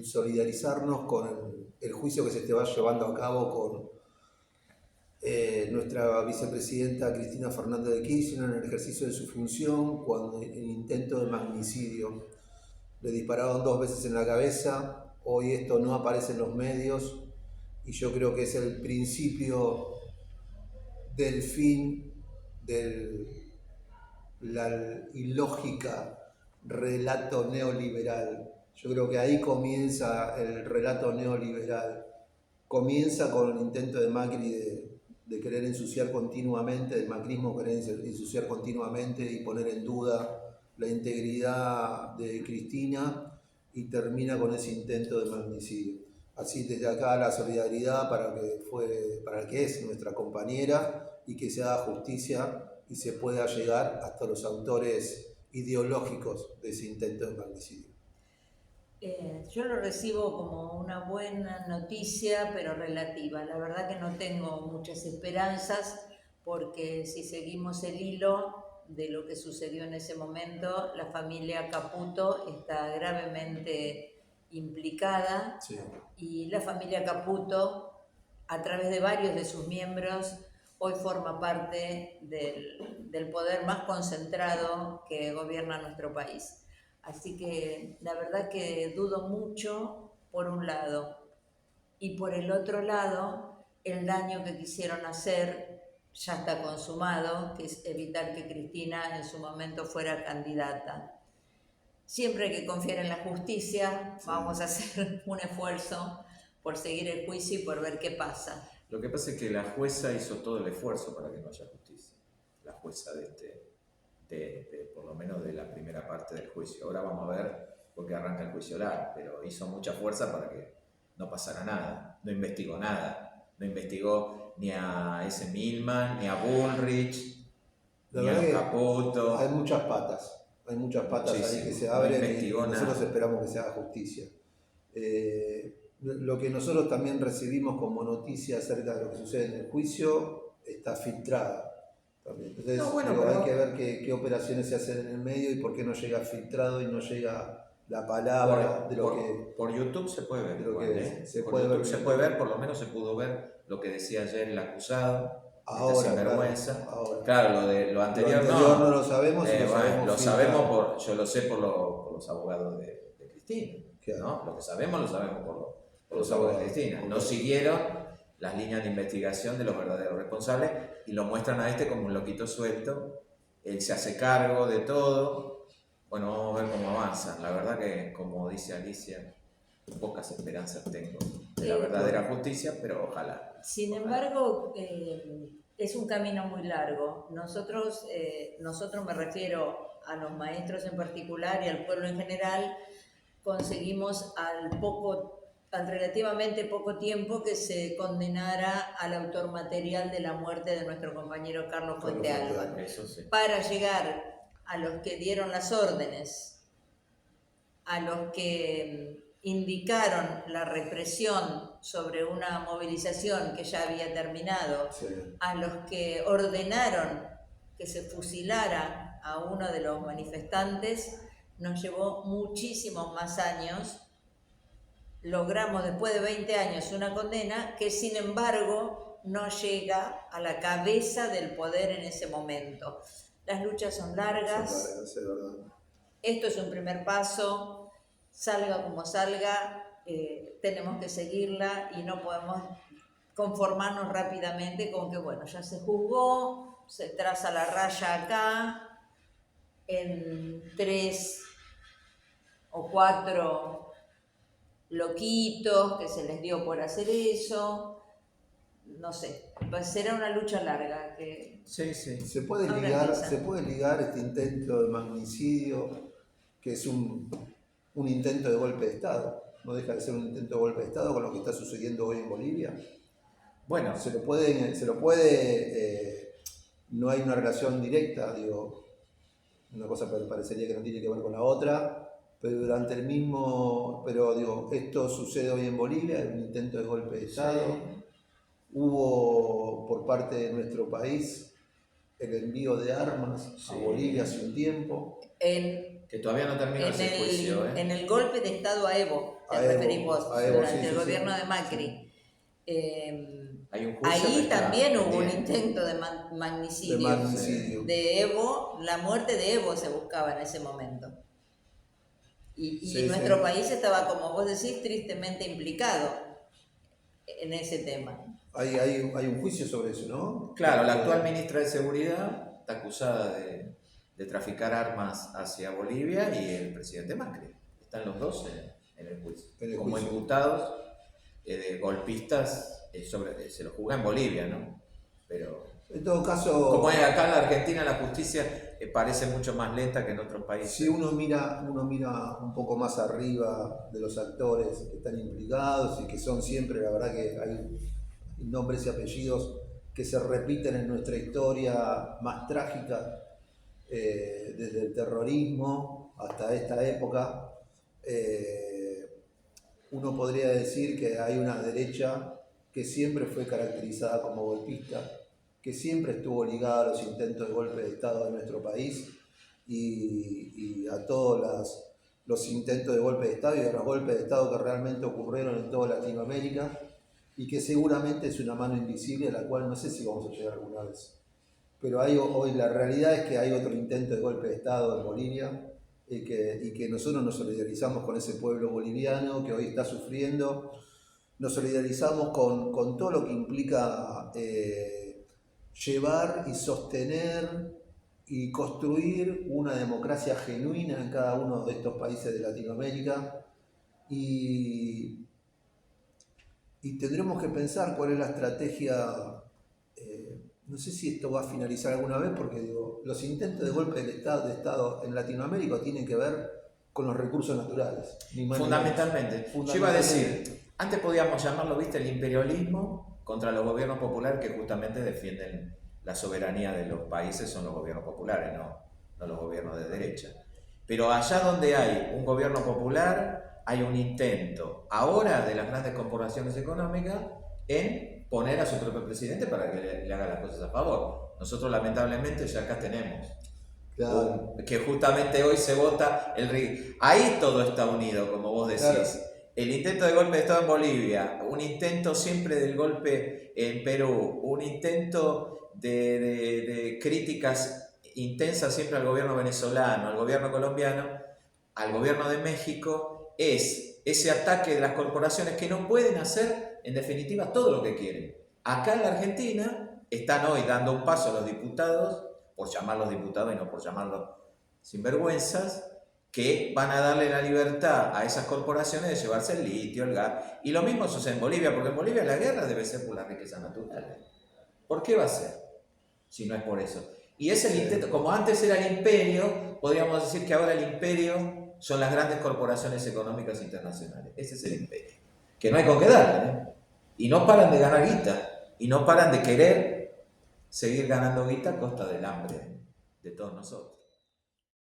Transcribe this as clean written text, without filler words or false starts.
solidarizarnos con el juicio que se te va llevando a cabo con nuestra vicepresidenta Cristina Fernández de Kirchner en el ejercicio de su función, cuando el intento de magnicidio. Le dispararon 2 veces en la cabeza. Hoy esto no aparece en los medios y yo creo que es el principio del fin del ilógica relato neoliberal. Yo creo que ahí comienza el relato neoliberal. Comienza con el intento de Macri de querer ensuciar continuamente, del macrismo querer ensuciar continuamente y poner en duda la integridad de Cristina, y termina con ese intento de magnicidio. Así desde acá la solidaridad para el que es nuestra compañera, y que se haga justicia y se pueda llegar hasta los autores ideológicos de ese intento de magnicidio. Yo lo recibo como una buena noticia, pero relativa. La verdad que no tengo muchas esperanzas, porque si seguimos el hilo de lo que sucedió en ese momento, la familia Caputo está gravemente implicada. Sí. Y la familia Caputo, a través de varios de sus miembros, hoy forma parte del poder más concentrado que gobierna nuestro país. Así que la verdad que dudo mucho por un lado, y por el otro lado el daño que quisieron hacer ya está consumado, que es evitar que Cristina en su momento fuera candidata. Siempre hay que confiar en la justicia. Sí. Vamos a hacer un esfuerzo por seguir el juicio y por ver qué pasa. Lo que pasa es que la jueza hizo todo el esfuerzo para que no haya justicia. La jueza por lo menos de la primera parte del juicio. Ahora vamos a ver por qué arranca el juicio oral, pero hizo mucha fuerza para que no pasara nada. No investigó nada. No investigó ni a ese Milman, ni a Bullrich, ni a Caputo. Hay muchas patas. Hay muchas patas ahí que se abren, y nosotros esperamos que se haga justicia. Lo que nosotros también recibimos como noticia acerca de lo que sucede en el juicio está filtrada. Entonces hay que ver qué operaciones se hacen en el medio y por qué no llega filtrado y no llega la palabra por YouTube se puede ver. Se puede ver, por lo menos se pudo ver lo que decía ayer el acusado. Ahora, sinvergüenza. Claro, lo anterior no lo sabemos. Lo sabemos yo lo sé por los abogados de Cristina. Claro. ¿No? Lo que sabemos, lo sabemos por los abogados de Cristina. No siguieron las líneas de investigación de los verdaderos responsables y lo muestran a este como un loquito suelto. Él se hace cargo de todo. Bueno, vamos a ver cómo avanzan. La verdad que, como dice Alicia, pocas esperanzas tengo de la verdadera justicia, pero ojalá. Sin embargo, es un camino muy largo. Nosotros me refiero a los maestros en particular y al pueblo en general, conseguimos al relativamente poco tiempo que se condenara al autor material de la muerte de nuestro compañero Carlos Fuente Alba. Sí. Para llegar a los que dieron las órdenes, a los que indicaron la represión sobre una movilización que ya había terminado, sí, a los que ordenaron que se fusilara a uno de los manifestantes, nos llevó muchísimos más años. Logramos después de 20 años una condena que, sin embargo, no llega a la cabeza del poder en ese momento. Las luchas son largas. Es verdad. Esto es un primer paso. Salga como salga, tenemos que seguirla y no podemos conformarnos rápidamente con que, bueno, ya se juzgó, se traza la raya acá, en 3 o 4 loquitos que se les dio por hacer eso. No sé, será una lucha larga. Sí. Se puede ligar este intento de magnicidio, que es un intento de golpe de Estado. No deja de ser un intento de golpe de Estado con lo que está sucediendo hoy en Bolivia. Bueno, se lo puede, no hay una relación directa, digo, una cosa parecería que no tiene que ver con la otra, pero digo, esto sucede hoy en Bolivia, es un intento de golpe de Estado. Sí. Hubo por parte de nuestro país el envío de armas a Bolivia hace un tiempo. Que todavía no terminó ese juicio. En el golpe de Estado a Evo. te referís vos, Evo, durante sí, el sí, gobierno sí. de Macri. Hay un juicio Ahí que está también hubo un pendiente. intento de De magnicidio magnicidio. de Evo, la muerte de Evo se buscaba en ese momento. Y Sí, nuestro sí. país estaba, como vos decís, tristemente implicado en ese tema. Hay un juicio sobre eso, ¿no? Claro, la actual ministra de Seguridad está acusada de traficar armas hacia Bolivia y el presidente Macri. Están los dos en el juicio. En el Como juicio. imputados de golpistas, se lo juzga en Bolivia, ¿no? Pero En todo caso, como es acá en la Argentina, la justicia parece mucho más lenta que en otros países. si uno mira un poco más arriba de los actores que están implicados y que son siempre, la verdad que hay nombres y apellidos que se repiten en nuestra historia más trágica, desde el terrorismo hasta esta época, uno podría decir que hay una derecha que siempre fue caracterizada como golpista, que siempre estuvo ligada a los intentos de golpe de Estado de nuestro país y a todos los intentos de golpe de Estado y a los golpes de Estado que realmente ocurrieron en toda Latinoamérica y que seguramente es una mano invisible a la cual no sé si vamos a llegar alguna vez. Pero hoy la realidad es que hay otro intento de golpe de Estado en Bolivia y que nosotros nos solidarizamos con ese pueblo boliviano que hoy está sufriendo. Nos solidarizamos con todo lo que implica llevar y sostener y construir una democracia genuina en cada uno de estos países de Latinoamérica y tendremos que pensar cuál es la estrategia. No sé si esto va a finalizar alguna vez porque digo, los intentos de golpe de Estado en Latinoamérica tienen que ver con los recursos naturales. Fundamentalmente. Yo iba a decir, antes podíamos llamarlo, viste, el imperialismo contra los gobiernos populares que justamente defienden la soberanía de los países, son los gobiernos populares, no los gobiernos de derecha. Pero allá donde hay un gobierno popular, hay un intento ahora de las grandes corporaciones económicas en poner a su propio presidente para que le haga las cosas a favor. Nosotros lamentablemente ya acá tenemos Claro. que justamente hoy se vota ahí todo está unido, como vos decís. Claro. El intento de golpe de Estado en Bolivia, un intento siempre del golpe en Perú, un intento de críticas intensas siempre al gobierno venezolano, al gobierno colombiano, al gobierno de México, es ese ataque de las corporaciones que no pueden hacer en definitiva todo lo que quieren. Acá en la Argentina están hoy dando un paso los diputados, por llamarlos diputados y no por llamarlos sinvergüenzas, que van a darle la libertad a esas corporaciones de llevarse el litio, el gas. Y lo mismo sucede en Bolivia, porque en Bolivia la guerra debe ser por las riquezas naturales. ¿Por qué va a ser? Si no es por eso. Y es el intento, como antes era el imperio, podríamos decir que ahora el imperio son las grandes corporaciones económicas internacionales. Ese es el imperio. Que no hay con qué darle, ¿eh? Y no paran de ganar guita. Y no paran de querer seguir ganando guita a costa del hambre de todos nosotros.